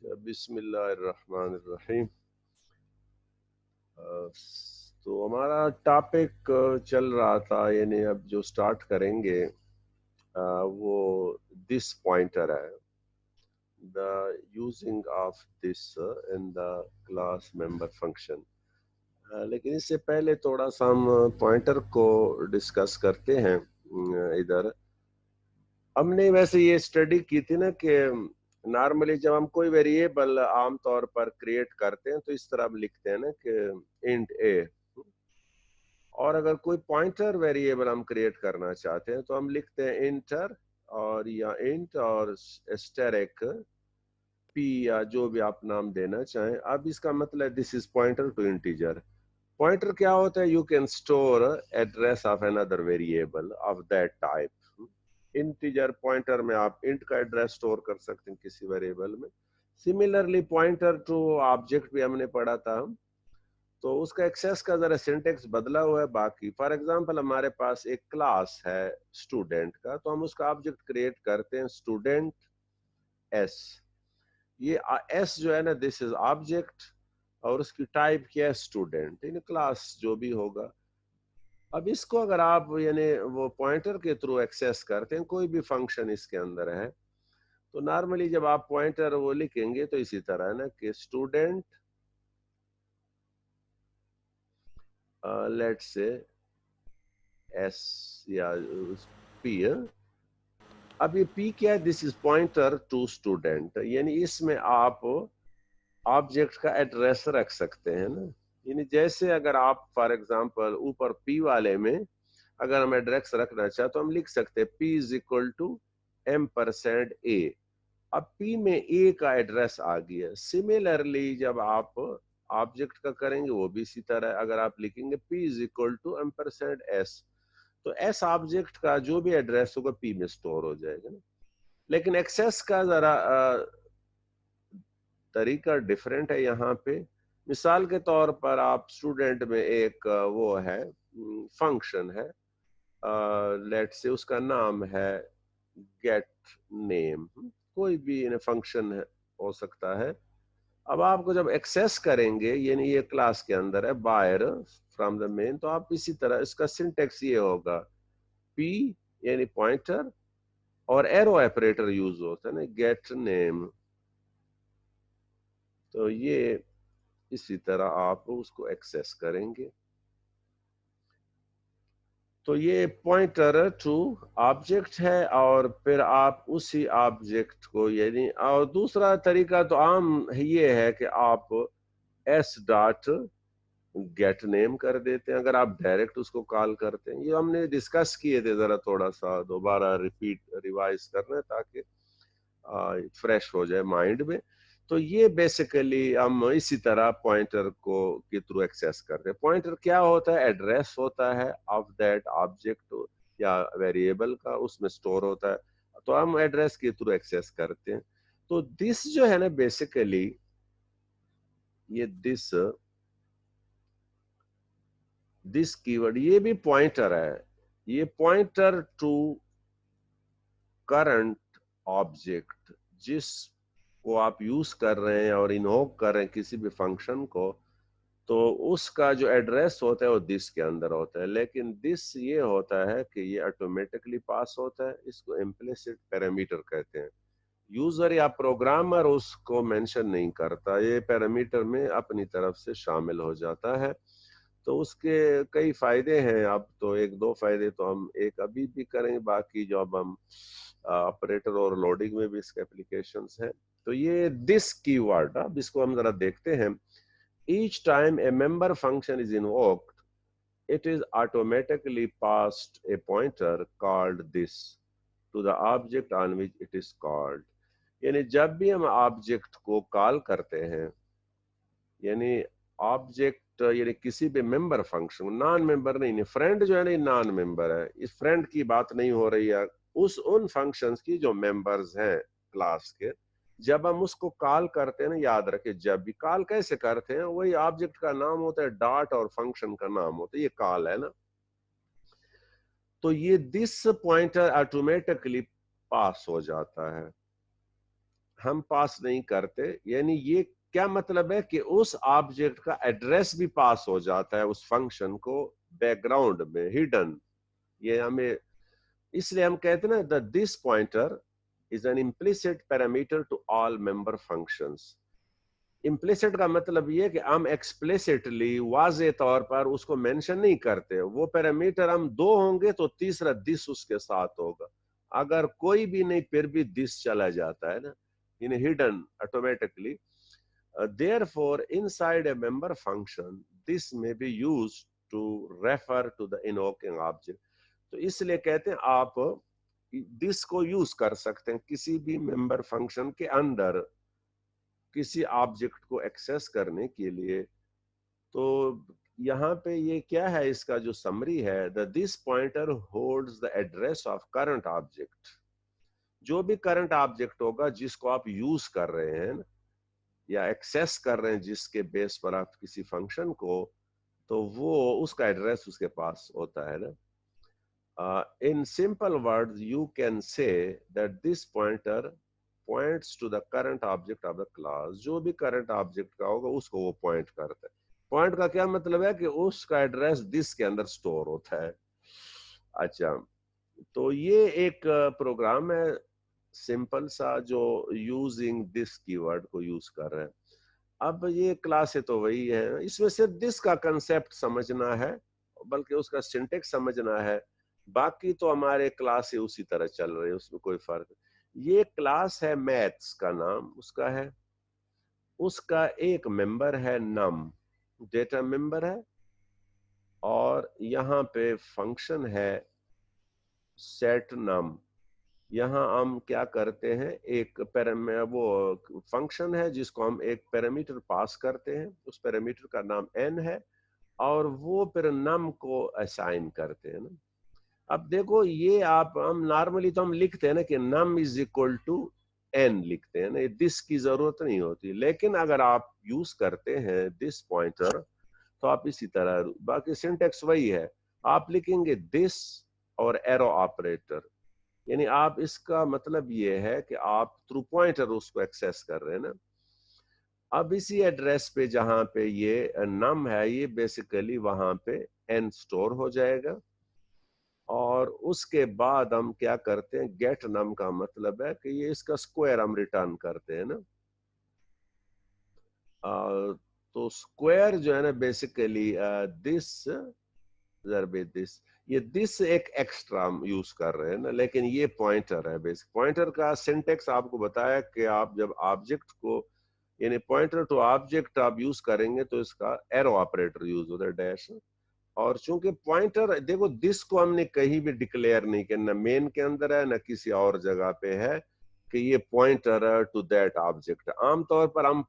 بسم اللہ الرحمن الرحیم۔ تو ہمارا ٹاپک چل رہا تھا، یعنی اب جو سٹارٹ کریں گے وہ دس پوائنٹر ہے، the using of this in the class member function. لیکن اس سے پہلے تھوڑا سا ہم پوائنٹر کو ڈسکس کرتے ہیں۔ ادھر ہم نے ویسے یہ اسٹڈی کی تھی نا کہ نارملی جب ہم کوئی ویریبل عام طور پر کریٹ کرتے ہیں تو اس طرح ہم لکھتے ہیں نا کہ انٹ اے، اور اگر کوئی پوائنٹر ویریبل ہم کریٹ کرنا چاہتے ہیں تو ہم لکھتے ہیں انٹر اور یا انٹ اور اسٹیرک پی یا جو بھی آپ نام دینا چاہیں۔ اب اس کا مطلب this is pointer to integer. Pointer کیا ہوتا ہے؟ You can store address of اندر variable of that type. Integer pointer میں آپ انٹ کا ایڈریس اسٹور کر سکتے ہیں کسی ویریبل میں۔ سملرلی پوائنٹر ٹو آبجیکٹ بھی ہم نے پڑھا تھا، تو اس کا ایکسیس کا ذرا سینٹیکس بدلا ہوا ہے باقی۔ فار ایگزامپل ہمارے پاس ایک کلاس ہے اسٹوڈنٹ کا، تو ہم اس کا آبجیکٹ کریٹ کرتے ہیں اسٹوڈنٹ ایس۔ یہ ایس جو ہے نا دس از آبجیکٹ، اور اس کی ٹائپ کیا ہے اسٹوڈنٹ، یعنی کلاس جو بھی ہوگا۔ اب اس کو اگر آپ یعنی وہ پوائنٹر کے تھرو ایکسیس کرتے ہیں، کوئی بھی فنکشن اس کے اندر ہے، تو نارملی جب آپ پوائنٹر وہ لکھیں گے تو اسی طرح ہے نا کہ اسٹوڈنٹ لیٹ سے ایس یا پی۔ اب یہ پی کیا ہے؟ دس از پوائنٹر ٹو اسٹوڈنٹ، یعنی اس میں آپ آبجیکٹ کا ایڈریس رکھ سکتے ہیں نا۔ یعنی جیسے اگر آپ فار ایگزامپل اوپر پی والے میں اگر ہم ایڈریس رکھنا چاہیں تو ہم لکھ سکتے ہیں P is equal to M% A۔ اب پی میں اے کا ایڈریس آ گیا۔ سملرلی جب آپ آبجیکٹ کا کریں گے وہ بھی اسی طرح، اگر آپ لکھیں گے پی از اکول ٹو M%S، تو ایس آبجیکٹ کا جو بھی ایڈریس ہوگا پی میں سٹور ہو جائے گا نا۔ لیکن ایکسیس کا ذرا طریقہ ڈیفرنٹ ہے یہاں پہ۔ مثال کے طور پر آپ اسٹوڈنٹ میں ایک وہ ہے فنکشن ہے، لیٹ سے اس کا نام ہے گیٹ نیم، کوئی بھی فنکشن ہو سکتا ہے۔ اب آپ کو جب ایکسیس کریں گے، یعنی یہ کلاس کے اندر ہے باہر فرام دا مین، تو آپ اسی طرح اس کا سنٹیکس یہ ہوگا پی یعنی پوائنٹر اور ایرو آپریٹر یوز ہوتا ہے نا گیٹ نیم، تو یہ اسی طرح آپ اس کو ایکسیس کریں گے۔ تو یہ پوائنٹر ٹو آبجیکٹ ہے، اور پھر آپ اسی آبجیکٹ کو یعنی، اور دوسرا طریقہ تو عام یہ ہے کہ آپ ایس ڈاٹ گیٹ نیم کر دیتے ہیں اگر آپ ڈائریکٹ اس کو کال کرتے ہیں۔ یہ ہم نے ڈسکس کیے تھے، ذرا تھوڑا سا دوبارہ ریوائز کرنا ہے تاکہ فریش ہو جائے مائنڈ میں۔ تو یہ بیسیکلی ہم اسی طرح پوائنٹر کو کے تھرو ایکسیس کرتے ہیں۔ پوائنٹر کیا ہوتا ہے؟ ایڈریس ہوتا ہے آف دیٹ آبجیکٹ یا ویریبل کا، اس میں سٹور ہوتا ہے، تو ہم ایڈریس کے تھرو ایکسیس کرتے ہیں۔ تو دس جو ہے نا بیسیکلی یہ دس کی ورڈ یہ بھی پوائنٹر ہے، یہ پوائنٹر ٹو کرنٹ آبجیکٹ جس کو آپ یوز کر رہے ہیں اور انووک کر رہے ہیں کسی بھی فنکشن کو، تو اس کا جو ایڈریس ہوتا ہے وہ دس کے اندر ہوتا ہے۔ لیکن دس یہ ہوتا ہے کہ یہ آٹومیٹکلی پاس ہوتا ہے، اس کو امپلیسٹ پیرامیٹر کہتے ہیں۔ یوزر یا پروگرامر اس کو مینشن نہیں کرتا، یہ پیرامیٹر میں اپنی طرف سے شامل ہو جاتا ہے۔ تو اس کے کئی فائدے ہیں، اب تو ایک دو فائدے تو ہم ایک ابھی بھی کریں، باقی جو اب ہم آپریٹر اور لوڈنگ میں بھی اس کے اپلیکیشنز ہیں۔ تو یہ دس کی ورڈ، اب اس کو ہم ذرا دیکھتے ہیں۔ Each time a member function is invoked, it is automatically passed a pointer called this to the object on which it is called۔ یعنی جب بھی ہم آبجیکٹ کو کال کرتے ہیں، یعنی آبجیکٹ یعنی کسی بھی ممبر فنکشن، نان ممبر نہیں، فرینڈ جو ہے نا نان ممبر ہے، اس فرینڈ کی بات نہیں ہو رہی ہے، ان فنکشنز کی جو ممبرز ہیں کلاس کے، جب ہم اس کو کال کرتے ہیں نا، یاد رکھیں جب بھی کال کیسے کرتے ہیں، وہی آبجیکٹ کا نام ہوتا ہے ڈاٹ اور فنکشن کا نام ہوتا ہے، یہ کال ہے نا۔ تو یہ دس پوائنٹر آٹومیٹکلی پاس ہو جاتا ہے۔ हम पास नहीं करते, यानी ये क्या मतलब है कि उस ऑब्जेक्ट का एड्रेस भी पास हो जाता है उस फंक्शन को बैकग्राउंड में हिडन। ये हमें, इसलिए हम कहते हैं ना the this pointer is an implicit parameter to all member functions. Implicit का मतलब ये कि हम एक्सप्लिसिटली वाजे तौर पर उसको मेंशन नहीं करते। वो पैरामीटर हम दो होंगे तो तीसरा दिस उसके साथ होगा, अगर कोई भी नहीं फिर भी दिस चला जाता है ना, in hidden automatically. Therefore, inside a member function, this may be used to refer to the invoking object. तो इसलिए कहते हैं आप दिस को यूज कर सकते हैं किसी भी मेंबर फंक्शन के अंदर किसी ऑब्जेक्ट को एक्सेस करने के लिए। तो यहाँ पे ये क्या है, इसका जो समरी है, the this pointer holds the address of current object. जो भी करंट ऑब्जेक्ट होगा जिसको आप यूज कर रहे हैं या एक्सेस कर रहे हैं, जिसके बेस पर आप किसी फंक्शन को, तो वो उसका एड्रेस उसके पास होता है ना। In simple words, you can say that this pointer points to the current object of the class. जो भी current object का होगा उसको वो point करता है। Point का क्या मतलब है कि उसका एड्रेस दिस के अंदर स्टोर होता है। अच्छा, तो ये एक प्रोग्राम है सिंपल सा जो यूजिंग दिस कीवर्ड को यूज कर रहे हैं। अब ये क्लास है तो वही है, इसमें सिर्फ दिस का कंसेप्ट समझना है, बल्कि उसका सिंटेक्स समझना है। बाकी तो हमारे क्लास है उसी तरह चल रहे हैं, उसमें कोई फर्क नहीं। ये क्लास है मैथ्स का नाम उसका है, उसका एक मेंबर है नम, डेटा मेंबर है, और यहाँ पे फंक्शन है सेट नम। यहाँ हम क्या करते हैं, एक वो फंक्शन है जिसको हम एक पैरामीटर पास करते हैं, उस पैरामीटर का नाम n है, और वो फिर नम को असाइन करते हैं ना। अब देखो ये आप, हम नॉर्मली तो हम लिखते हैं ना कि num is equal to n लिखते हैं ना, दिस की जरूरत नहीं होती। लेकिन अगर आप यूज करते हैं दिस पॉइंटर तो आप इसी तरह, बाकी सिंटेक्स वही है, आप लिखेंगे दिस और एरो ऑपरेटर, यानी आप, इसका मतलब ये है कि आप थ्रू पॉइंटर उसको एक्सेस कर रहे हैं ना। अब इसी एड्रेस पे जहां पे ये नम है, ये बेसिकली वहां पे n स्टोर हो जाएगा, और उसके बाद हम क्या करते हैं, गेट नम का मतलब है कि ये इसका स्क्वायर हम रिटर्न करते हैं ना। तो स्क्वायर जो है ना बेसिकली दिस दिस, ये दिस एक एक्स्ट्रा हम यूज कर रहे हैं ना, लेकिन ये पॉइंटर है। बेसिक पॉइंटर का सिंटेक्स आपको बताया कि आप जब ऑब्जेक्ट को, यानी पॉइंटर टू ऑब्जेक्ट आप यूज करेंगे तो इसका एरो ऑपरेटर यूज होता है, डैश। और चूंकि पॉइंटर, देखो दिस को हमने कहीं भी डिक्लेयर नहीं किया, ना मेन के अंदर है ना किसी और जगह पे है कि ये पॉइंटर टू दैट ऑब्जेक्ट। आमतौर पर हम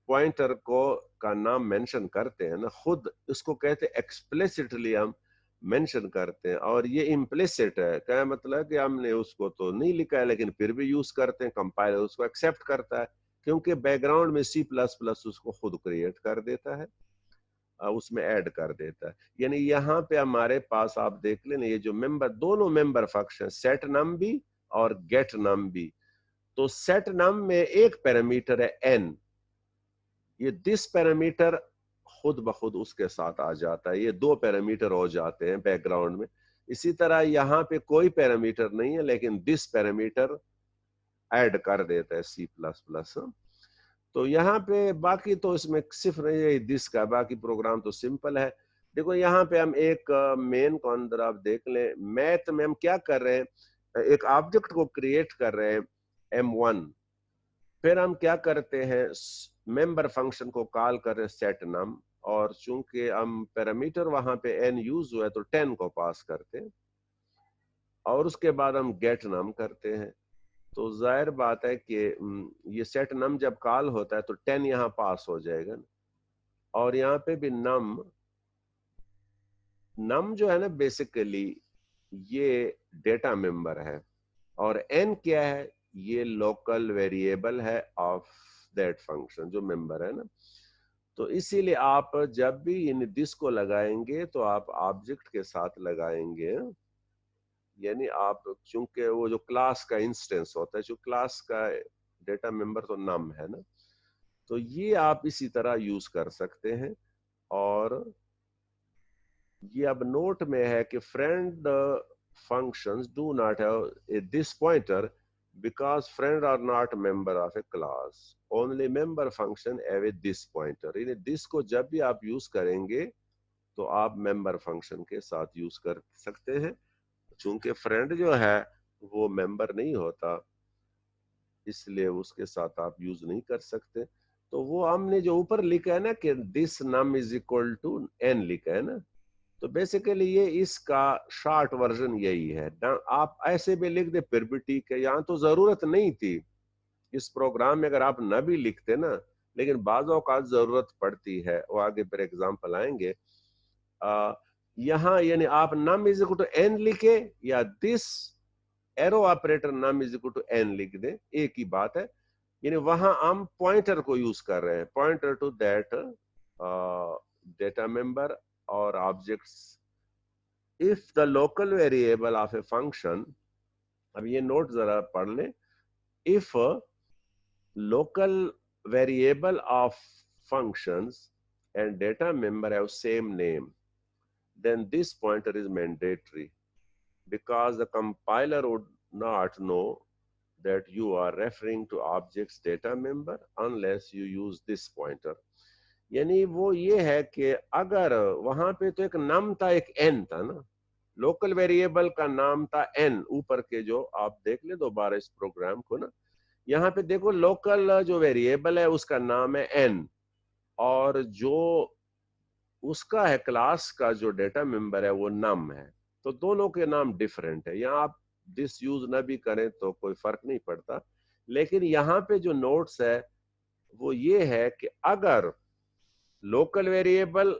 पॉइंटर को का नाम मेंशन करते हैं ना, खुद इसको कहते हैं एक्सप्लिसिटली हम मेंशन करते हैं, और ये इम्प्लिसिट है। क्या मतलब कि हमने उसको तो नहीं लिखा है लेकिन फिर भी यूज करते हैं, कंपाइलर उसको एक्सेप्ट करता है, क्योंकि बैकग्राउंड में C++ उसको खुद क्रिएट कर देता है, उसमें ऐड कर देता है। यानी यहाँ पे हमारे पास आप देख लेना, ये जो मेंबर, दोनों मेंबर फंक्शन सेट नम भी और गेट नम भी। तो सेट नम में एक पैरामीटर है n, ये दिस पैरामीटर खुद ब खुद उसके साथ आ जाता है, ये दो पैरामीटर हो जाते हैं बैकग्राउंड में। इसी तरह यहाँ पे कोई पैरामीटर नहीं है लेकिन दिस पैरामीटर ऐड कर देता है C++। तो यहाँ पे बाकी तो इसमें सिर्फ नहीं है दिस का, बाकी प्रोग्राम तो सिंपल है। देखो यहाँ पे हम एक मेन को अंदर आप देख लें, मैथ में हम क्या कर रहे हैं, एक ऑब्जेक्ट को क्रिएट कर रहे हैं M1, फिर हम क्या करते हैं, मेंबर फंक्शन को कॉल कर रहे हैं सेट नम, और चूंकि हम पैरामीटर वहां पे n यूज हुआ है तो 10 को पास करते हैं, और उसके बाद हम गेट नम करते हैं। तो जाहिर बात है कि ये सेट नम जब कॉल होता है तो 10 यहाँ पास हो जाएगा ना। और यहाँ पे भी नम, नम जो है ना बेसिकली ये डेटा मेंबर है, और n क्या है, ये लोकल वेरिएबल है ऑफ दैट फंक्शन जो मेंबर है ना। तो इसीलिए आप जब भी इन दिस को लगाएंगे तो आप ऑब्जेक्ट के साथ लगाएंगे, यानी आप, चूंकि वो जो क्लास का इंस्टेंस होता है, जो क्लास का डेटा मेंबर तो नम है ना, तो ये आप इसी तरह यूज कर सकते हैं। और ये अब नोट में है कि friend functions do not have this pointer because friend are not member of a class. Only member function have a this pointer. यानी this को जब भी आप यूज करेंगे तो आप मेंबर फंक्शन के साथ यूज कर सकते हैं। चूंकि फ्रेंड जो है वो मेंबर नहीं होता, इसलिए उसके साथ आप यूज नहीं कर सकते। तो वो हमने जो ऊपर लिखा है ना कि this num is equal to n लिखा है ना, तो बेसिकली ये इसका शॉर्ट वर्जन यही है ना। आप ऐसे भी लिख दे फिर भी ठीक है, यहाँ तो जरूरत नहीं थी इस प्रोग्राम में, अगर आप न भी लिखते ना, लेकिन बाज़ औक़ात जरूरत पड़ती है, वो आगे फिर एग्जांपल आएंगे। यहाँ यानी आप num is equal to n लिखे या this arrow operator num is equal to n लिख दे, एक ही बात है। यानी वहां हम पॉइंटर को यूज कर रहे हैं, pointer to that data member और objects. If the local variable of a function, अब ये नोट जरा पढ़ लें, इफ local variable of functions and data member have same name, then this pointer is mandatory because the compiler would not know that you are referring to object's data member unless you use this pointer. यानी वो ये है कि अगर वहां पे तो एक नाम था, एक n था ना, लोकल वेरिएबल का नाम था n, ऊपर के जो आप देख ले दोबारा इस प्रोग्राम को ना, यहाँ पे देखो लोकल जो वेरिएबल है उसका नाम है n, और जो उसका है क्लास का जो डेटा मेंबर है वो नम है, तो दोनों के नाम डिफरेंट है। यहाँ आप दिस यूज ना भी करें तो कोई फर्क नहीं पड़ता, लेकिन यहाँ पे जो नोट्स है वो ये है कि अगर लोकल वेरिएबल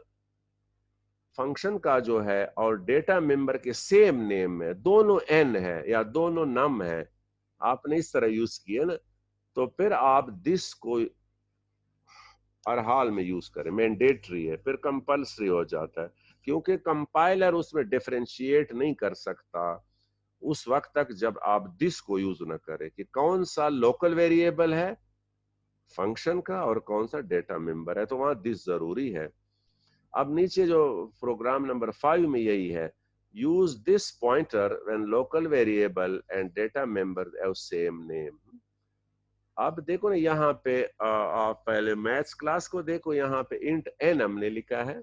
फंक्शन का जो है और डेटा मेंबर के सेम नेम है, दोनों n है या दोनों नम है, आपने इस तरह यूज किया ना, तो फिर आप दिस को हर हाल में यूज करें, मैंडेटरी है, फिर कंपल्सरी हो जाता है, क्योंकि कंपाइलर उसमें डिफरेंशिएट नहीं कर सकता उस वक्त तक जब आप दिस को यूज ना करें कि कौन सा लोकल वेरिएबल है फंक्शन का और कौन सा डेटा मेंबर है, तो वहां दिस जरूरी है। अब नीचे जो प्रोग्राम नंबर 5 में यही है, use this pointer when local variable and data member have same name. अब देखो ना यहाँ पे आप पहले मैथ्स क्लास को देखो, यहाँ पे इंट n हमने लिखा है,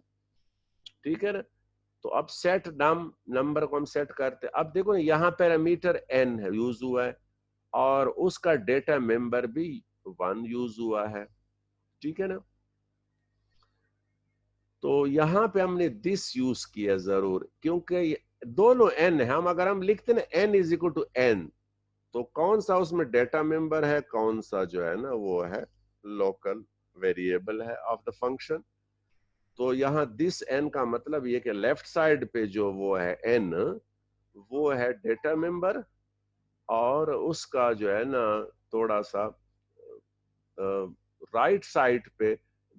ठीक है ना, तो अब सेट नम, नंबर को हम सेट करते, अब देखो ना यहाँ पैरामीटर n है यूज हुआ है और उसका डेटा मेंबर भी 1 यूज हुआ है, ठीक है ना। तो यहाँ पे हमने दिस यूज किया जरूर, क्योंकि दोनों n है, हम अगर हम लिखते ना n is equal to n, तो कौन सा उसमें डेटा मेंबर है, कौन सा जो है ना वो है लोकल वेरिएबल है ऑफ द फंक्शन। तो यहाँ दिस n का मतलब ये कि लेफ्ट साइड पे जो वो है n, वो है डेटा मेंबर, और उसका जो है ना थोड़ा सा राइट साइड पे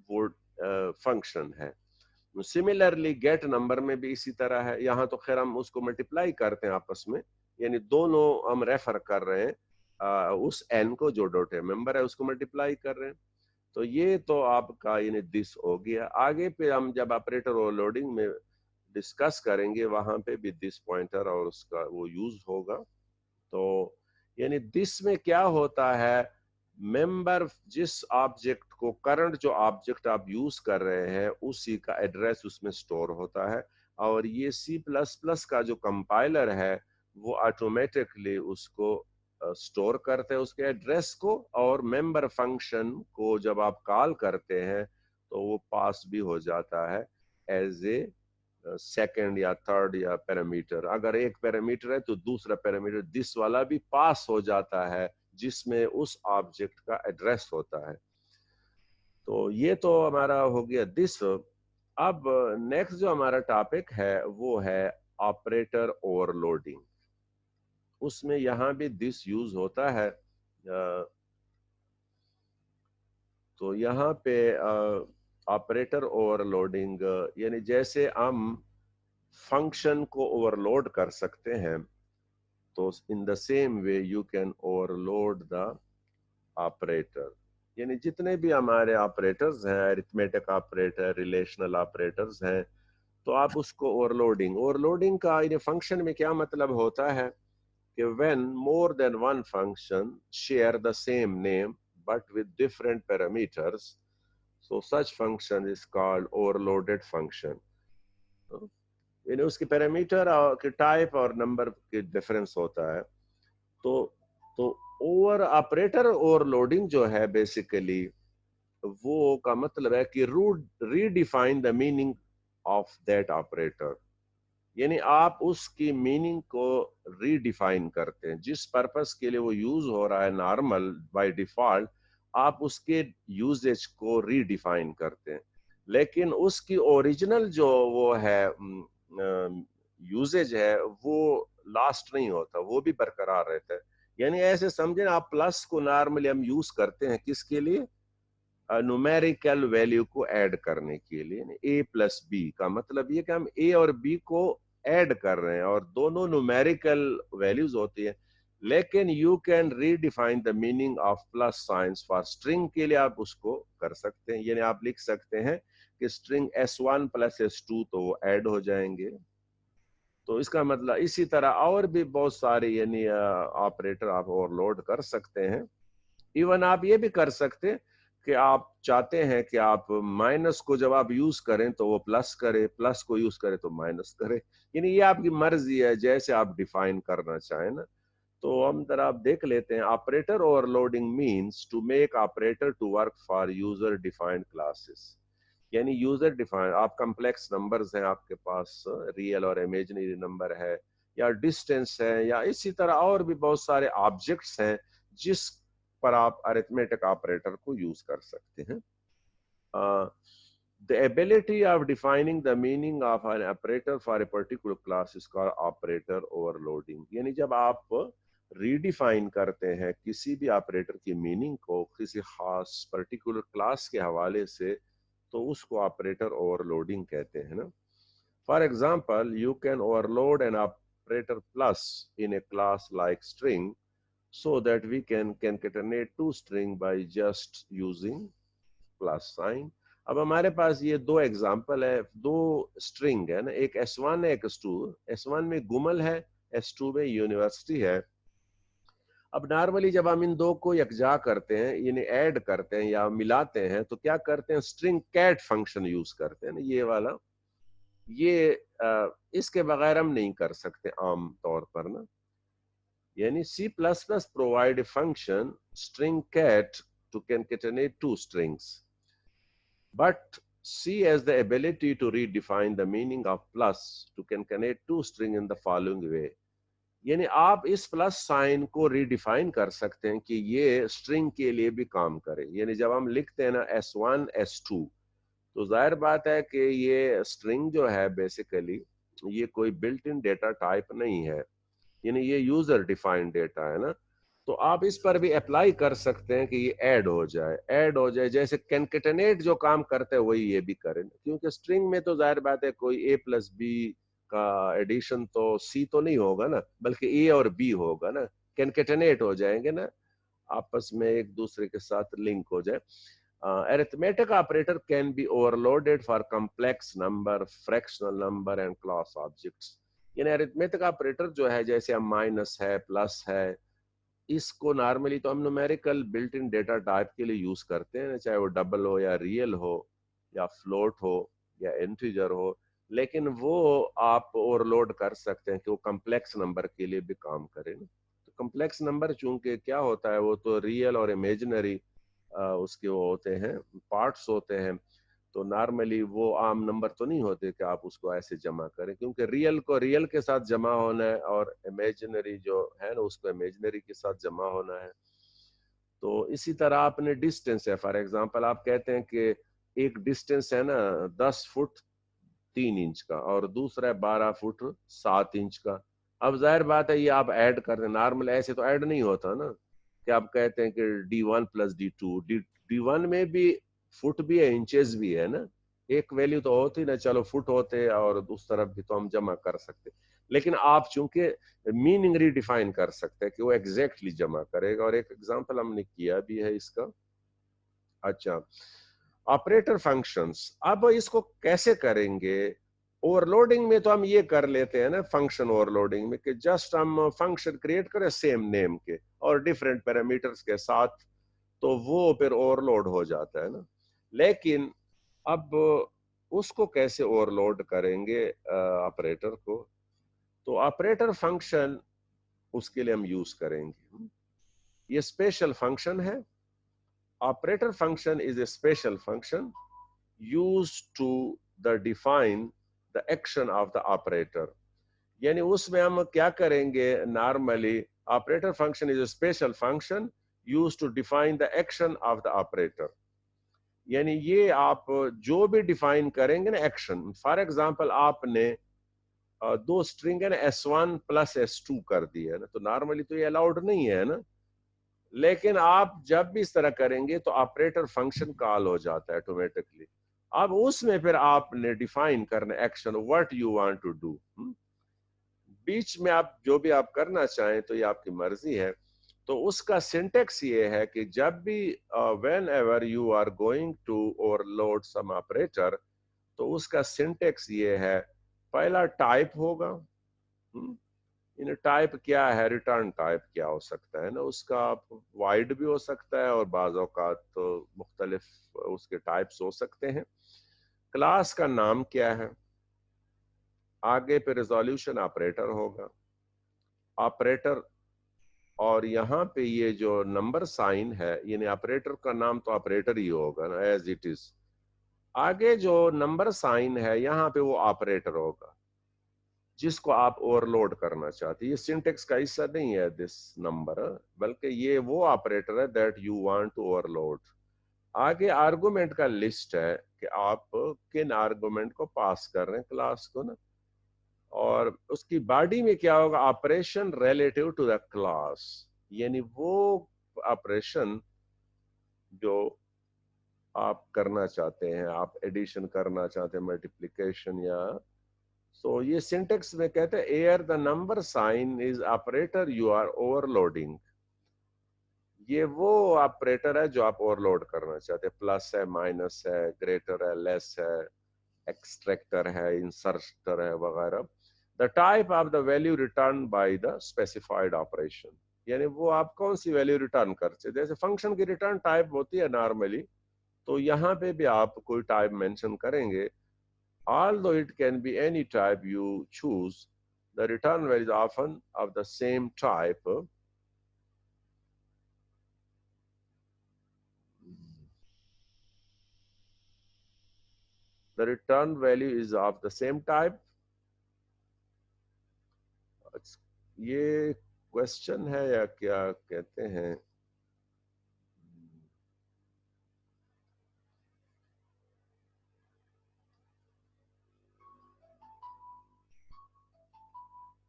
वो फंक्शन है। सिमिलरली गेट नंबर में भी इसी तरह है, यहाँ तो खैर हम उसको मल्टीप्लाई करते हैं आपस में, यानी दोनों हम रेफर कर रहे हैं उस n को जो डेटा मेंबर है उसको मल्टीप्लाई कर रहे हैं। तो ये तो आपका यानी दिस हो गया। आगे पे हम जब ऑपरेटर ओवरलोडिंग में डिस्कस करेंगे वहां पे भी दिस पॉइंटर और उसका वो यूज होगा। तो यानी दिस में क्या होता है, मेंबर जिस ऑब्जेक्ट को, करंट जो ऑब्जेक्ट आप यूज कर रहे हैं उसी का एड्रेस उसमें स्टोर होता है, और ये C++ का जो कंपाइलर है वो ऑटोमेटिकली उसको स्टोर करते हैं उसके एड्रेस को, और मेंबर फंक्शन को जब आप कॉल करते हैं तो वो पास भी हो जाता है एज ए सेकंड या थर्ड या पैरामीटर। अगर एक पैरामीटर है तो दूसरा पैरामीटर दिस वाला भी पास हो जाता है जिसमें उस ऑब्जेक्ट का एड्रेस होता है। तो ये तो हमारा हो गया दिस। अब नेक्स्ट जो हमारा टॉपिक है वो है ऑपरेटर ओवरलोडिंग। उसमें यहाँ भी दिस यूज होता है। तो यहाँ पे ऑपरेटर ओवरलोडिंग यानी जैसे हम फंक्शन को ओवरलोड कर सकते हैं, तो in the same way you can overload the operator, यानी जितने भी हमारे ऑपरेटर्स हैं, अरिथमेटिक ऑपरेटर, रिलेशनल ऑपरेटर्स हैं, तो आप उसको ओवरलोडिंग का फंक्शन में क्या मतलब होता है कि when more than one function share the same name but with different parameters, so such function is called overloaded function. यानी उसके पैरामीटर के टाइप और नंबर के डिफरेंस होता है। तो ओवर ऑपरेटर ओवरलोडिंग जो है बेसिकली वो का मतलब है कि redefine the meaning of that operator, यानी आप उसकी मीनिंग को रीडिफाइन करते हैं, जिस पर्पस के लिए वो यूज हो रहा है नॉर्मल बाय डिफॉल्ट, आप उसके यूजेज को रीडिफाइन करते हैं, लेकिन उसकी ओरिजिनल जो वो है यूजेज है वो लास्ट नहीं होता, वो भी बरकरार रहता है। यानी ऐसे समझे आप प्लस को नॉर्मली हम यूज करते हैं किसके लिए, न्यूमेरिकल वैल्यू को ऐड करने के लिए। ए प्लस बी का मतलब ये कि हम ए और बी को ऐड कर रहे हैं और दोनों न्यूमेरिकल वैल्यूज होती है, लेकिन you can redefine the meaning of plus science for string के लिए आप उसको कर सकते हैं, यानी आप लिख सकते हैं कि स्ट्रिंग S1 प्लस S2 तो वो ऐड हो जाएंगे। तो इसका मतलब इसी तरह और भी बहुत सारे यानी ऑपरेटर आप ओवरलोड कर सकते हैं। इवन आप ये भी कर सकते हैं कि आप चाहते हैं कि आप माइनस को जब आप यूज करें तो वो प्लस करे, प्लस को यूज करे तो माइनस करे, यानी ये आपकी मर्जी है जैसे आप डिफाइन करना चाहें ना। तो हम जरा आप देख लेते हैं, operator overloading means to make operator to work for user defined classes, यानी यूजर डिफाइंड आप कम्प्लेक्स नंबर्स हैं आपके पास, रियल और इमेजिनरी नंबर है या डिस्टेंस है या इसी तरह और भी बहुत सारे ऑब्जेक्ट्स हैं जिस पर आप अरिथमेटिक ऑपरेटर को यूज कर सकते हैं। The ability of defining the meaning of an operator for a particular class is called operator overloading, यानी जब आप रीडिफाइन करते हैं किसी भी ऑपरेटर की मीनिंग को किसी खास पर्टिकुलर क्लास के हवाले से, तो उसको ऑपरेटर ओवरलोडिंग कहते हैं ना। For example, you can overload an operator plus in A class like string so that we can concatenate two string by just using plus sign। अब हमारे पास ये दो एग्जांपल है, दो स्ट्रिंग है ना, एक S1 है एक S2। S1 में गुमल है, S2 में यूनिवर्सिटी है। अब नॉर्मली जब हम इन दो को यकजा करते हैं यानी ऐड करते हैं या मिलाते हैं तो क्या करते हैं, स्ट्रिंग कैट फंक्शन यूज करते हैं ना, ये वाला, ये इसके बगैर हम नहीं कर सकते आम तौर पर ना। यानी C++ provide a function string cat to concatenate two strings, but C has the ability to redefine the meaning of plus to concatenate two string in the following way। यानी आप इस प्लस साइन को redefine कर सकते हैं कि ये string के लिए भी काम करे। यानी जब हम लिखते हैं ना S1 S2, तो जाहिर बात है कि ये स्ट्रिंग जो है बेसिकली ये कोई बिल्ट इन डेटा टाइप नहीं है, यानी ये यूजर डिफाइंड डेटा है ना। तो आप इस पर भी अप्लाई कर सकते हैं कि ये ऐड हो जाए जैसे कैनकेटनेट जो काम करते हैं वही ये भी करें, क्योंकि स्ट्रिंग में तो जाहिर बात है कोई A प्लस बी का एडिशन तो C तो नहीं होगा ना, बल्कि A और B होगा ना, कैनकेटनेट हो जाएंगे ना, आपस में एक दूसरे के साथ लिंक हो जाए। arithmetic operator can be overloaded for complex number, fractional number and class objects। यानी अरिथमेटिक ऑपरेटर जो है जैसे हम माइनस है प्लस है, इसको नॉर्मली तो हम numerical built in data type के लिए यूज करते हैं, चाहे वो डबल हो या रियल हो या फ्लोट हो या इंटीजर हो, लेकिन वो आप ओवरलोड कर सकते हैं कि वो कम्प्लेक्स नंबर के लिए भी काम करे ना। तो कम्प्लेक्स नंबर चूंकि क्या होता है वो तो रियल और इमेजिनरी उसके वो होते हैं, पार्ट्स होते हैं, तो नॉर्मली वो आम नंबर तो नहीं होते कि आप उसको ऐसे जमा करें, क्योंकि रियल को रियल के साथ जमा होना है और इमेजिनरी जो है ना उसको इमेजिनरी के साथ जमा होना है। तो इसी तरह आपने डिस्टेंस है, फॉर एग्जांपल आप कहते हैं कि एक डिस्टेंस है ना 10 फुट 3 इंच का और दूसरा है 12 फुट 7 इंच का। अब जाहिर बात है ये आप ऐड कर रहे हैं, नॉर्मल ऐसे तो ऐड नहीं होता ना कि आप कहते हैं कि D1 प्लस D2, D1 में भी फुट भी है इंचेस भी है ना, एक वैल्यू तो होती ना, चलो फुट होते और उस तरफ भी तो हम जमा कर सकते। लेकिन आप चूंकि मीनिंग रीडिफाइन कर सकते हैं कि वो एग्जैक्टली जमा करेगा, और एक एग्जांपल हमने किया भी है इसका। अच्छा, ऑपरेटर फंक्शंस, अब इसको कैसे करेंगे? ओवरलोडिंग में तो हम ये कर लेते हैं ना, फंक्शन ओवरलोडिंग में, कि जस्ट हम फंक्शन क्रिएट करें सेम नेम के और डिफरेंट पैरामीटर्स के साथ, तो वो फिर ओवरलोड हो जाता है ना। लेकिन अब उसको कैसे ओवरलोड करेंगे ऑपरेटर को? तो ऑपरेटर फंक्शन उसके लिए हम यूज करेंगे, ये स्पेशल फंक्शन है। Operator function is a special function used to the define the action of the operator। यानी उसमें हम क्या करेंगे, normally operator function is a special function used to define the action of the operator। यानी ये आप जो भी डिफाइन करेंगे ना एक्शन, फॉर एग्जांपल आपने दो स्ट्रिंग है ना S1 प्लस S2 कर दिया है ना, तो नॉर्मली तो ये अलाउड नहीं है ना, लेकिन आप जब भी इस तरह करेंगे तो ऑपरेटर फंक्शन कॉल हो जाता है ऑटोमेटिकली। अब उसमें फिर आपने डिफाइन करना action, what you want to do. बीच में आप जो भी आप करना चाहें तो ये आपकी मर्जी है। तो उसका सिंटेक्स ये है कि जब भी whenever you are going to overload some operator, तो उसका सिंटेक्स ये है, पहला टाइप होगा। इन टाइप क्या है, रिटर्न टाइप क्या हो सकता है ना, उसका आप वाइड भी हो सकता है और बाज़ औक़ात तो मुख्तलिफ उसके टाइप्स हो सकते हैं। क्लास का नाम क्या है, आगे पे रिजोल्यूशन ऑपरेटर होगा, ऑपरेटर, और यहाँ पे ये जो नंबर साइन है, यानी ऑपरेटर का नाम तो ऑपरेटर ही होगा ना, एज इट इज। आगे जो नंबर साइन है यहाँ पे वो ऑपरेटर होगा जिसको आप ओवरलोड करना चाहते हैं। ये सिंटेक्स का हिस्सा नहीं है दिस नंबर, बल्कि ये वो ऑपरेटर है that you want to overload. आगे आर्गुमेंट का लिस्ट है कि आप किन आर्गुमेंट को पास कर रहे हैं क्लास को ना, और उसकी बॉडी में क्या होगा, operation relative to the class, यानी वो ऑपरेशन जो आप करना चाहते हैं, आप एडिशन करना चाहते हैं, मल्टीप्लिकेशन या, सो ये सिंटेक्स में कहते हैं here the number sign is operator you are overloading. ये वो ऑपरेटर है जो आप ओवरलोड करना चाहते हैं, प्लस है, माइनस है, ग्रेटर है, लेस है, एक्सट्रैक्टर है, इंसर्टर है वगैरह। The type of the value return by the specified operation, यानी वो आप कौन सी वैल्यू रिटर्न करते हैं, जैसे फंक्शन की रिटर्न टाइप होती है नॉर्मली, तो यहाँ पे भी आप कोई टाइप मेंशन करेंगे। although it can be any type you choose, the return value is often of the same type। The return value is of the same type। ये क्वेश्चन है या क्या कहते हैं?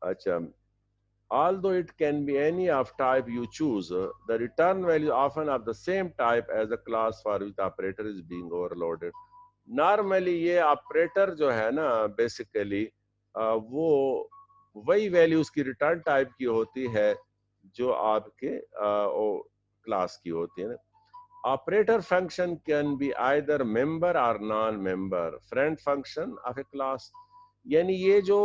अच्छा, although it can be any of type you choose, the return value often of the same type as the class for which the operator is being overloaded। Normally ये operator जो है ना, बेसिकली वो वही वैल्यू उसकी return type की होती है जो आपके क्लास की होती है ना। Operator function can be either member और non member friend function of a class. यानी ये जो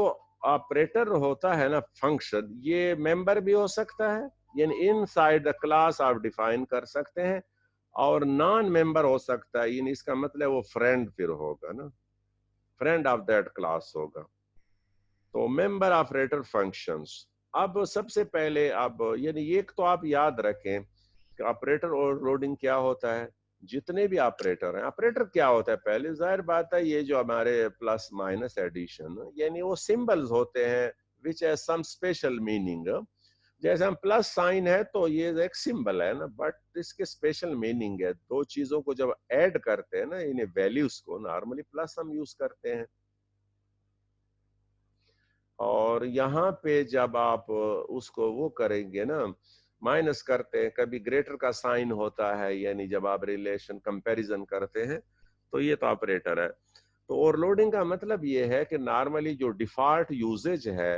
ऑपरेटर होता है ना फंक्शन, ये मेंबर भी हो सकता है, यानी इनसाइड द क्लास आप डिफाइन कर सकते हैं, और नॉन मेंबर हो सकता है, यानी इसका मतलब वो फ्रेंड फिर होगा ना, फ्रेंड ऑफ दैट क्लास होगा। तो मेंबर ऑपरेटर फंक्शंस। अब सबसे पहले अब यानी एक तो आप याद रखें कि ऑपरेटर ओवरलोडिंग क्या होता है। जितने भी ऑपरेटर हैं, ऑपरेटर क्या होता है, पहले जाहिर बात है ये जो हमारे प्लस माइनस एडिशन, यानी वो सिंबल्स होते हैं which has some special meaning. जैसे हम प्लस साइन है तो ये एक सिंबल है ना, बट इसके स्पेशल मीनिंग है। दो चीजों को जब ऐड करते हैं ना, इन वैल्यूज को, नॉर्मली प्लस हम यूज करते हैं, और यहाँ पे जब आप उसको वो करेंगे ना, माइनस करते हैं, कभी ग्रेटर का साइन होता है, यानी जब आप रिलेशन कंपैरिजन करते हैं, तो ये तो ऑपरेटर है। तो ओवरलोडिंग का मतलब ये है कि नॉर्मली जो डिफॉल्ट यूजेज है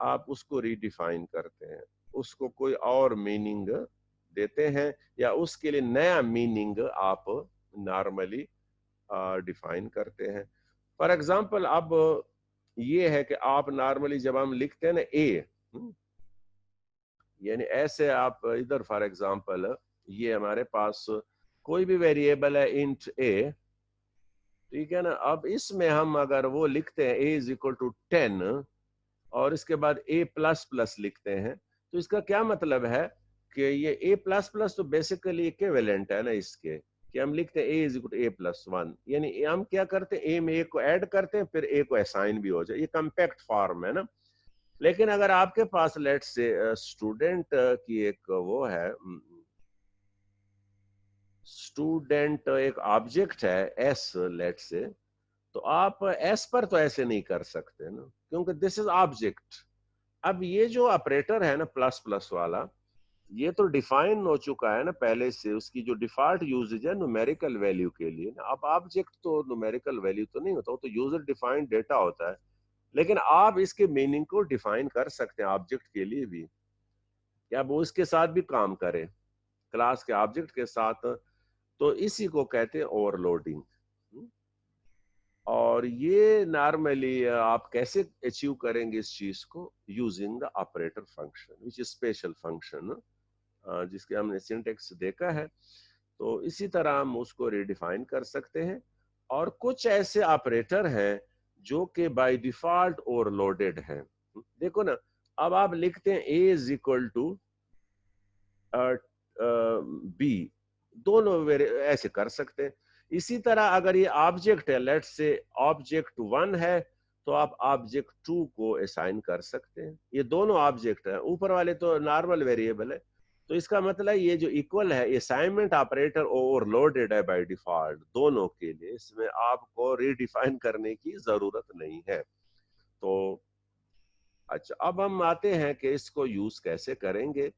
آپ اس کو ریڈیفائن کرتے ہیں، اس کو کوئی اور میننگ دیتے ہیں، یا اس کے لیے نیا میننگ آپ نارملی ڈیفائن کرتے ہیں. فار ایگزامپل اب یہ ہے کہ آپ نارملی جب ہم لکھتے ہیں نا اے، یعنی ایسے آپ ادھر فار ایگزامپل یہ ہمارے پاس کوئی بھی ویریبل ہے انٹ اے، ٹھیک ہے نا. اب اس میں ہم اگر وہ لکھتے ہیں اے از اکول ٹو 10 اور اس کے بعد اے پلس پلس لکھتے ہیں، تو اس کا کیا مطلب ہے کہ یہ اے پلس پلس تو بیسیکلی ایکویلنٹ ہے نا اس کے، کہ ہم لکھتے ہیں A is equal to A plus 1، یعنی ہم کیا کرتے ہیں اے میں اے کو ایڈ کرتے ہیں پھر اے کو اسائن بھی ہو جائے، یہ کمپیکٹ فارم ہے نا. لیکن اگر آپ کے پاس لیٹ سے اسٹوڈنٹ کی ایک وہ ہے، اسٹوڈنٹ ایک آبجیکٹ ہے ایس لیٹ سے، تو آپ ایس پر تو ایسے نہیں کر سکتے نا، کیونکہ دس از آبجیکٹ. اب یہ جو آپریٹر ہے نا پلس پلس والا، یہ تو ڈیفائن ہو چکا ہے نا پہلے سے، اس کی جو ڈیفالٹ یوزیج ہے نومیریکل ویلیو کے لیے. اب آبجیکٹ تو نومیریکل ویلیو تو نہیں ہوتا، وہ تو یوزر ڈیفائنڈ ڈیٹا ہوتا ہے، لیکن آپ اس کے میننگ کو ڈیفائن کر سکتے ہیں آبجیکٹ کے لیے بھی، کہ اب وہ اس کے ساتھ بھی کام کرے کلاس کے آبجیکٹ کے ساتھ. تو اسی کو کہتے ہیں اوور لوڈنگ. اور یہ نارملی آپ کیسے اچیو کریں گے اس چیز کو؟ Using the operator function which is special function, جس کے ہم نے سینٹیکس دیکھا ہے. تو اسی طرح ہم اس کو ریڈیفائن کر سکتے ہیں. اور کچھ ایسے آپریٹر ہیں جو کہ بائی ڈیفالٹ اوور لوڈیڈ ہیں. دیکھو نا، اب آپ لکھتے ہیں A is equal to be, دونوں ایسے کر سکتے ہیں. اسی طرح اگر یہ آبجیکٹ ہے، لیٹ سے آبجیکٹ 1 ہے، تو آپ آبجیکٹ 2 کو اسائن کر سکتے ہیں. یہ دونوں آبجیکٹ ہیں، اوپر والے تو نارمل ویریبل ہے. تو اس کا مطلب یہ جو ایکول ہے، اسائنمنٹ آپریٹر اوور لوڈیڈ ہے بائی ڈیفالٹ دونوں کے لیے، اس میں آپ کو ریڈیفائن کرنے کی ضرورت نہیں ہے. تو اچھا، اب ہم آتے ہیں کہ اس کو یوز کیسے کریں گے.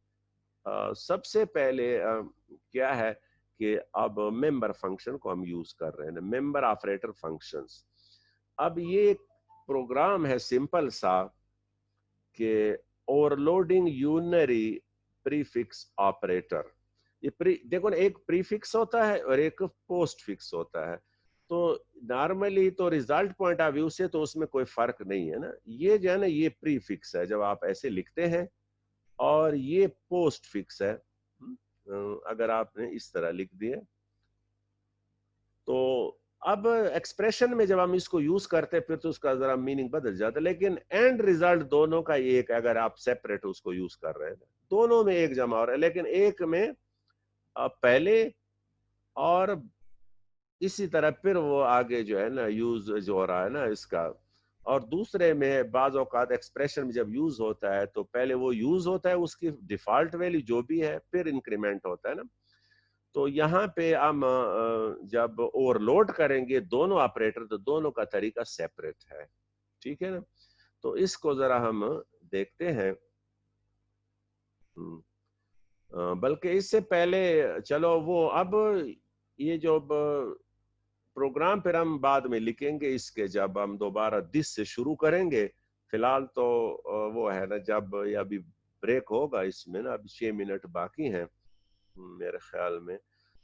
سب سے پہلے کیا ہے کہ اب ممبر فنکشن کو ہم یوز کر رہے ہیں، ممبر آپریٹر فنکشنز. اب یہ ایک پروگرام ہے سمپل سا، کہ over loading unary prefix operator. یہ دیکھو نا، ایک پریفکس ہوتا ہے اور ایک پوسٹ فکس ہوتا ہے. تو نارملی تو ریزلٹ پوائنٹ آف ویو سے تو اس میں کوئی فرق نہیں ہے نا. یہ جو ہے نا یہ پریفکس ہے جب آپ ایسے لکھتے ہیں، اور یہ پوسٹ فکس ہے اگر آپ نے اس طرح لکھ دیے. تو اب ایکسپریشن میں جب ہم اس کو یوز کرتے پھر تو اس کا ذرا میننگ بدل جاتا ہے، لیکن اینڈ ریزلٹ دونوں کا ایک، اگر آپ سیپریٹ اس کو یوز کر رہے ہیں دونوں میں ایک جمع ہو رہا ہے، لیکن ایک میں پہلے اور اسی طرح پھر وہ آگے جو ہے نا یوز جو ہو رہا ہے نا اس کا. اور دوسرے میں بعض اوقات ایکسپریشن میں جب یوز ہوتا ہے تو پہلے وہ یوز ہوتا ہے اس کی ڈیفالٹ ویلیو جو بھی ہے، پھر انکریمنٹ ہوتا ہے نا. تو یہاں پہ ہم جب اوور لوڈ کریں گے دونوں آپریٹر تو دونوں کا طریقہ سیپریٹ ہے، ٹھیک ہے نا. تو اس کو ذرا ہم دیکھتے ہیں. بلکہ اس سے پہلے چلو وہ اب یہ جو پروگرام پھر ہم بعد میں لکھیں گے اس کے، جب ہم دوبارہ دس سے شروع کریں گے. فی الحال تو وہ ہے نا، جب یہ ابھی بریک ہوگا اس میں نا، ابھی 6 منٹ باقی ہیں میرے خیال میں،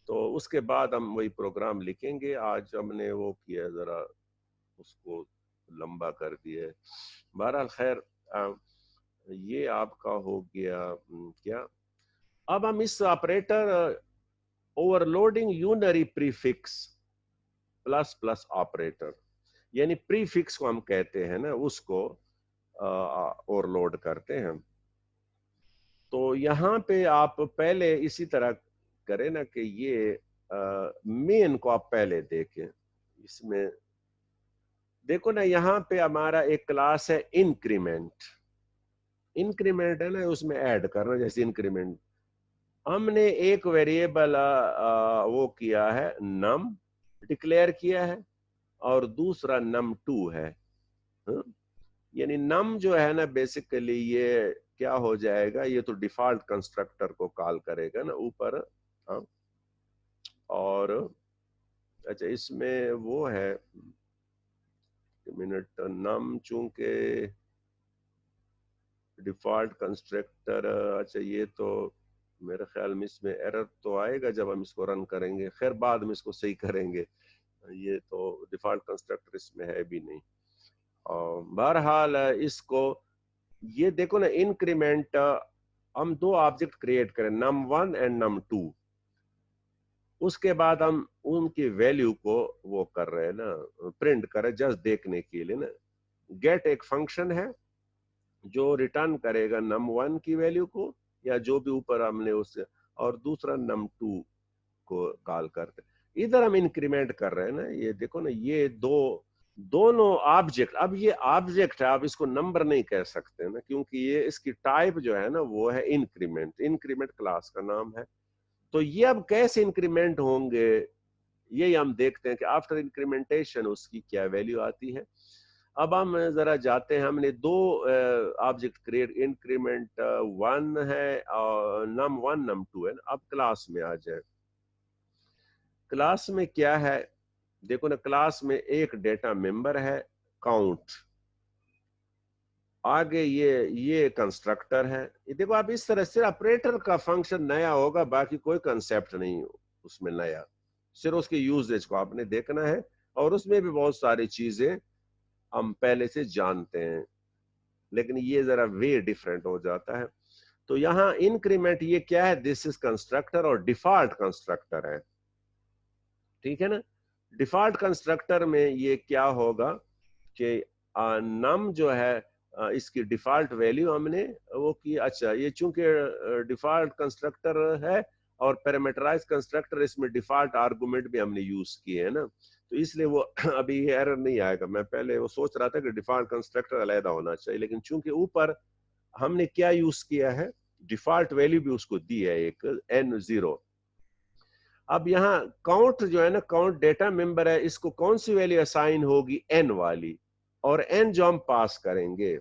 تو اس کے بعد ہم وہی پروگرام لکھیں گے. آج ہم نے وہ کیا ذرا اس کو لمبا کر دیا. بہرحال خیر، یہ آپ کا ہو گیا کیا. اب ہم اس operator overloading unary prefix plus plus operator, یعنی پری فکس کو ہم کہتے ہیں نا، اس کو اوور لوڈ کرتے ہیں. تو یہاں پہ آپ پہلے اسی طرح کریں نا کہ یہ مین کو آپ پہلے دیکھیں. اس میں دیکھو نا، یہاں پہ ہمارا ایک کلاس ہے انکریمنٹ. انکریمنٹ ہے نا، اس میں ایڈ کرنا، جیسے انکریمنٹ ہم نے ایک ویریبل وہ کیا ہے نم ڈکلیئر کیا ہے، اور دوسرا num2 ہے. یعنی نم جو ہے نا بیسیکلی یہ کیا ہو جائے گا، یہ تو ڈیفالٹ کنسٹرکٹر کو کال کرے گا نا اوپر. اور اچھا، اس میں وہ ہے منٹ نم، چونکہ डिफॉल्ट कंस्ट्रक्टर, अच्छा ये तो मेरे ख्याल में इसमें एरर तो आएगा जब हम इसको रन करेंगे, खैर बाद में इसको सही करेंगे। ये तो डिफॉल्ट कंस्ट्रक्टर इसमें है भी नहीं। और बहरहाल इसको ये देखो ना, इंक्रीमेंट हम दो ऑब्जेक्ट क्रिएट करें, num1 एंड num2, उसके बाद हम उनकी वैल्यू को वो कर रहे हैं ना, प्रिंट कर रहे, जस्ट देखने के लिए ना। गेट एक फंक्शन है जो रिटर्न करेगा num1 की वैल्यू को या जो भी ऊपर हमने उससे, और दूसरा num2 को कॉल करते। इधर हम इंक्रीमेंट कर रहे हैं ना, ये देखो ना, ये दोनों ऑब्जेक्ट, अब ये ऑब्जेक्ट है, आप इसको नंबर नहीं कह सकते ना, क्योंकि ये इसकी टाइप जो है ना वो है इंक्रीमेंट, इंक्रीमेंट क्लास का नाम है। तो ये अब कैसे इंक्रीमेंट होंगे, यही हम देखते हैं कि आफ्टर इंक्रीमेंटेशन उसकी क्या वैल्यू आती है। अब हम जरा जाते हैं, हमने दो ऑब्जेक्ट क्रिएट, इंक्रीमेंट 1 है और num1 num2 है। अब क्लास में आ जाए, क्लास में क्या है, देखो ना, क्लास में एक डेटा मेंबर है काउंट, आगे ये कंस्ट्रक्टर है। ये देखो, आप इस तरह से ऑपरेटर का फंक्शन नया होगा, बाकी कोई कंसेप्ट नहीं उसमें नया, सिर्फ उसके यूजेज को आपने देखना है, और उसमें भी बहुत सारी चीजें हम पहले से जानते हैं, लेकिन ये जरा वे डिफरेंट हो जाता है। तो यहाँ इंक्रीमेंट ये क्या है, दिस इज कंस्ट्रक्टर और डिफॉल्ट कंस्ट्रक्टर है, ठीक है ना। डिफॉल्ट कंस्ट्रक्टर में ये क्या होगा कि नम जो है इसकी डिफॉल्ट वैल्यू हमने वो की, अच्छा ये चूंकि डिफॉल्ट कंस्ट्रक्टर है और पैरामीटराइज कंस्ट्रक्टर, इसमें डिफॉल्ट आर्गुमेंट भी हमने यूज किए है ना, तो इसलिए वो अभी ये एरर नहीं आएगा। मैं पहले वो सोच रहा था कि डिफॉल्ट कंस्ट्रक्टर अलग होना चाहिए, लेकिन चूंकि ऊपर हमने क्या यूज किया है, डिफॉल्ट वैल्यू भी उसको दी है एक n0। अब यहाँ काउंट जो है ना, काउंट डेटा मेंबर है, इसको कौन सी वैल्यू असाइन होगी, n वाली, और n जो हम पास करेंगे,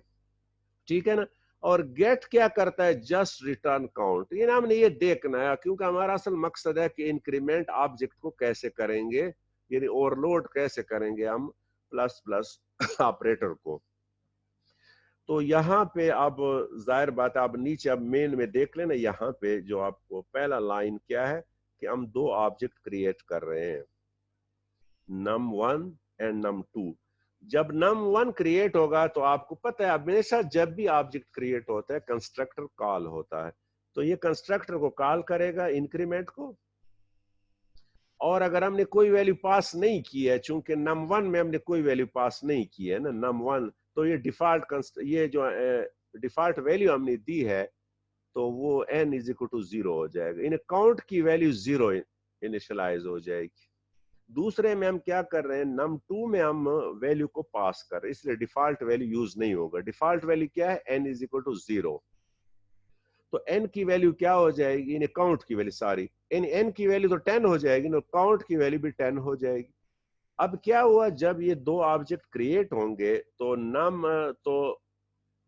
ठीक है ना। और गेट क्या करता है, जस्ट रिटर्न काउंट। ये ना हमने ये देखना है, क्योंकि हमारा असल मकसद है कि इंक्रीमेंट ऑब्जेक्ट को कैसे करेंगे, यानी ओवरलोड कैसे करेंगे हम प्लस प्लस ऑपरेटर को। तो यहाँ पे अब जाहिर बात है, आप नीचे अब मेन में देख लेना, यहाँ पे जो आपको पहला लाइन क्या है कि हम दो ऑब्जेक्ट क्रिएट कर रहे हैं, num1 एंड num2। जब num1 क्रिएट होगा तो आपको पता है हमेशा जब भी ऑब्जेक्ट क्रिएट होता है कंस्ट्रक्टर कॉल होता है, तो ये कंस्ट्रक्टर को कॉल करेगा इंक्रीमेंट को। और अगर हमने कोई वैल्यू पास नहीं की है, चूंकि num1 में हमने कोई वैल्यू पास नहीं की है ना num1, तो ये डिफॉल्ट ये जो डिफॉल्ट वैल्यू हमने दी है, तो वो n इज इक्वल टू 0 हो जाएगा, इन काउंट की वैल्यू 0 इनिशियलाइज हो जाएगी। दूसरे में हम क्या कर रहे हैं, num2 में हम वैल्यू को पास कर रहे हैं, इसलिए डिफॉल्ट वैल्यू यूज नहीं होगा। डिफॉल्ट वैल्यू क्या है, n इज इक्वल टू 0। तो n की वैल्यू क्या हो जाएगी, इन काउंट की वैल्यू, सॉरी, इन n की वैल्यू तो 10 हो जाएगी ना, काउंट की वैल्यू भी 10 हो जाएगी। अब क्या हुआ, जब ये दो ऑब्जेक्ट क्रिएट होंगे तो तो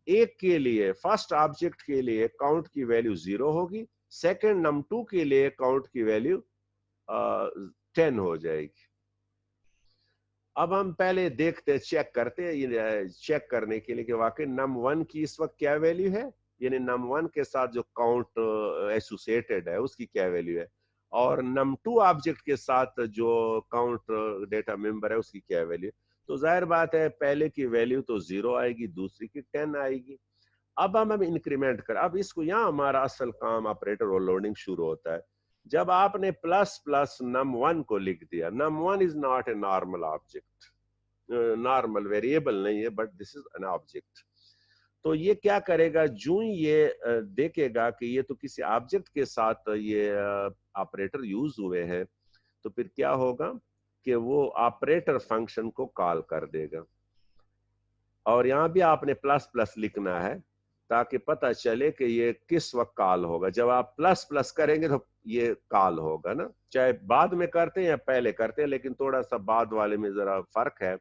एक के लिए, फर्स्ट ऑब्जेक्ट के लिए काउंट की वैल्यू 0 होगी, सेकंड num2 के लिए काउंट की वैल्यू 10 हो जाएगी। अब हम पहले देखते, चेक करते हैं, चेक करने के लिए कि वाकई num1 की इस वक्त क्या वैल्यू है, यानी num1 के साथ जो काउंट एसोसिएटेड है उसकी क्या वैल्यू है, और num2 ऑब्जेक्ट के साथ जो काउंट डेटा मेंबर है उसकी क्या वैल्यू है। तो जाहिर बात है पहले की वैल्यू तो 0 आएगी, दूसरी की 10 आएगी। अब हम इंक्रीमेंट कर, अब इसको, यहाँ हमारा असल काम ऑपरेटर ओवरलोडिंग शुरू होता है। जब आपने प्लस प्लस num1 को लिख दिया, num1 is not a normal object, normal variable नहीं है, but this is an object. तो ये क्या करेगा, जो ही ये देखेगा कि ये तो किसी ऑब्जेक्ट के साथ ये ऑपरेटर यूज हुए हैं, तो फिर क्या होगा कि वो ऑपरेटर फंक्शन को कॉल कर देगा। और यहाँ भी आपने प्लस प्लस लिखना है ताकि पता चले कि ये किस वक्त कॉल होगा। जब आप प्लस प्लस करेंगे तो ये कॉल होगा ना, चाहे बाद में करते हैं या पहले करते हैं, लेकिन थोड़ा सा बाद वाले में जरा फर्क है।